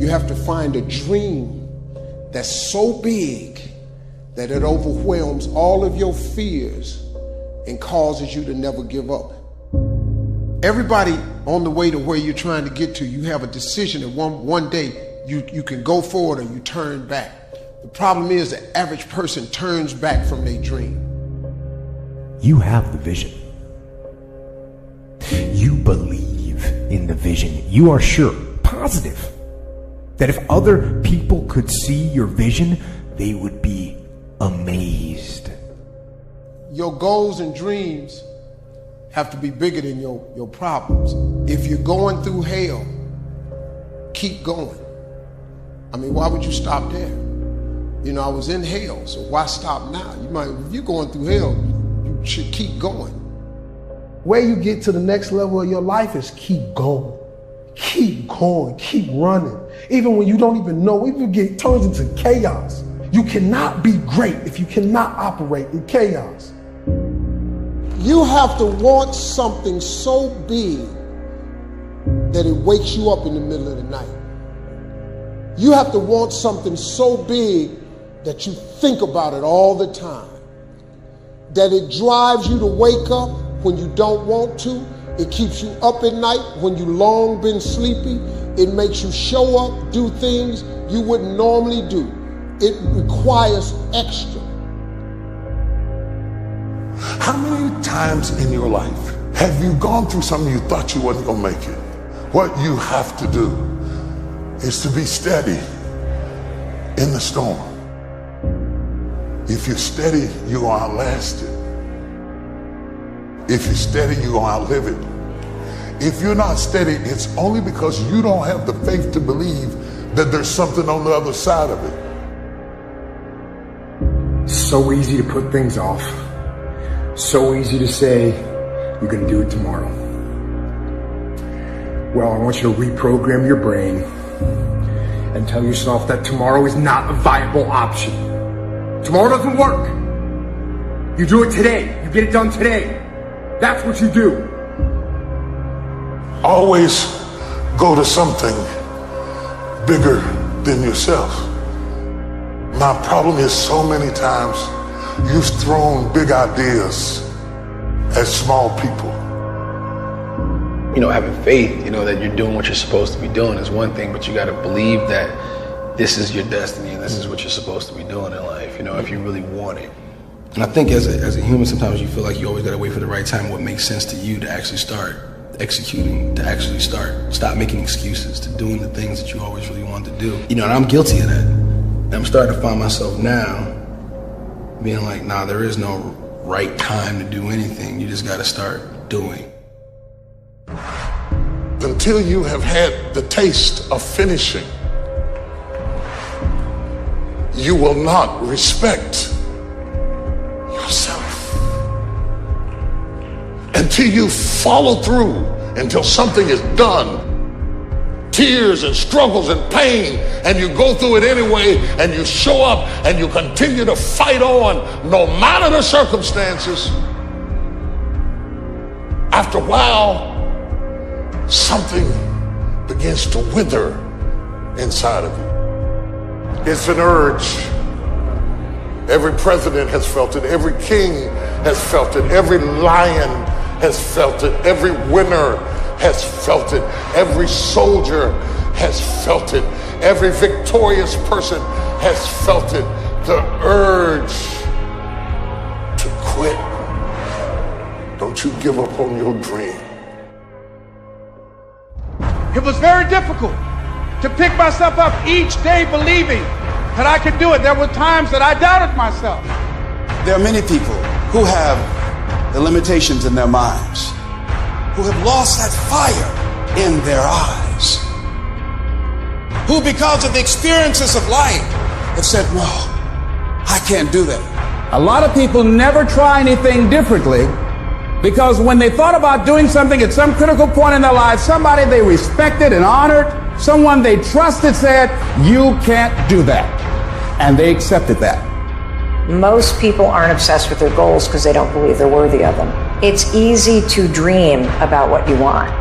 You have to find a dream that's so big that it overwhelms all of your fears and causes you to never give up. Everybody on the way to where you're trying to get to, you have a decision that one day you can go forward or you turn back. The problem is the average person turns back from their dream. You have the vision. You believe in the vision. You are sure, positive, that if other people could see your vision, they would be amazed. Your goals and dreams have to be bigger than your problems. If you're going through hell, keep going. I mean, why would you stop there? You know, I was in hell, so why stop now? If you're going through hell, you should keep going. Where you get to the next level of your life is keep going. Keep going, keep running. Even when you don't even know, even if it turns into chaos. You cannot be great if you cannot operate in chaos. You have to want something so big that it wakes you up in the middle of the night. You have to want something so big that you think about it all the time. That it drives you to wake up when you don't want to. It keeps you up at night when you long been sleepy. It makes you show up, do things you wouldn't normally do. It requires extra. How many times in your life have you gone through something you thought you wasn't gonna make it? What you have to do is to be steady in the storm. If you're steady, you're gonna outlast it. If you're steady, you're gonna outlive it. If you're not steady, it's only because you don't have the faith to believe that there's something on the other side of it. So easy to put things off. So easy to say, you're gonna do it tomorrow. Well, I want you to reprogram your brain and tell yourself that tomorrow is not a viable option. Tomorrow doesn't work. You do it today. You get it done today. That's what you do. Always go to something bigger than yourself. My problem is so many times you've thrown big ideas at small people. You know, having faith, you know, that you're doing what you're supposed to be doing is one thing, but you got to believe that this is your destiny and this is what you're supposed to be doing in life, you know, if you really want it. And I think as a human, sometimes you feel like you always got to wait for the right time, what makes sense to you to actually start executing, to actually stop making excuses, to doing the things that you always really wanted to do. You know, and I'm guilty of that. And I'm starting to find myself now being like, nah, there is no right time to do anything. You just got to start doing. Until you have had the taste of finishing, you will not respect yourself. Until you follow through, until something is done, tears and struggles and pain, and you go through it anyway, and you show up and you continue to fight on no matter the circumstances. After a while, something begins to wither inside of you. It's an urge. Every president has felt it. Every king has felt it. Every lion has felt it. Every winner has felt it. Every soldier has felt it. Every victorious person has felt it. The urge to quit. Don't you give up on your dream. It was very difficult to pick myself up each day believing that I could do it. There were times that I doubted myself. There are many people who have the limitations in their minds, who have lost that fire in their eyes, who because of the experiences of life have said, no, I can't do that. A lot of people never try anything differently because when they thought about doing something at some critical point in their lives, somebody they respected and honored, someone they trusted said, you can't do that. And they accepted that. Most people aren't obsessed with their goals because they don't believe they're worthy of them. It's easy to dream about what you want.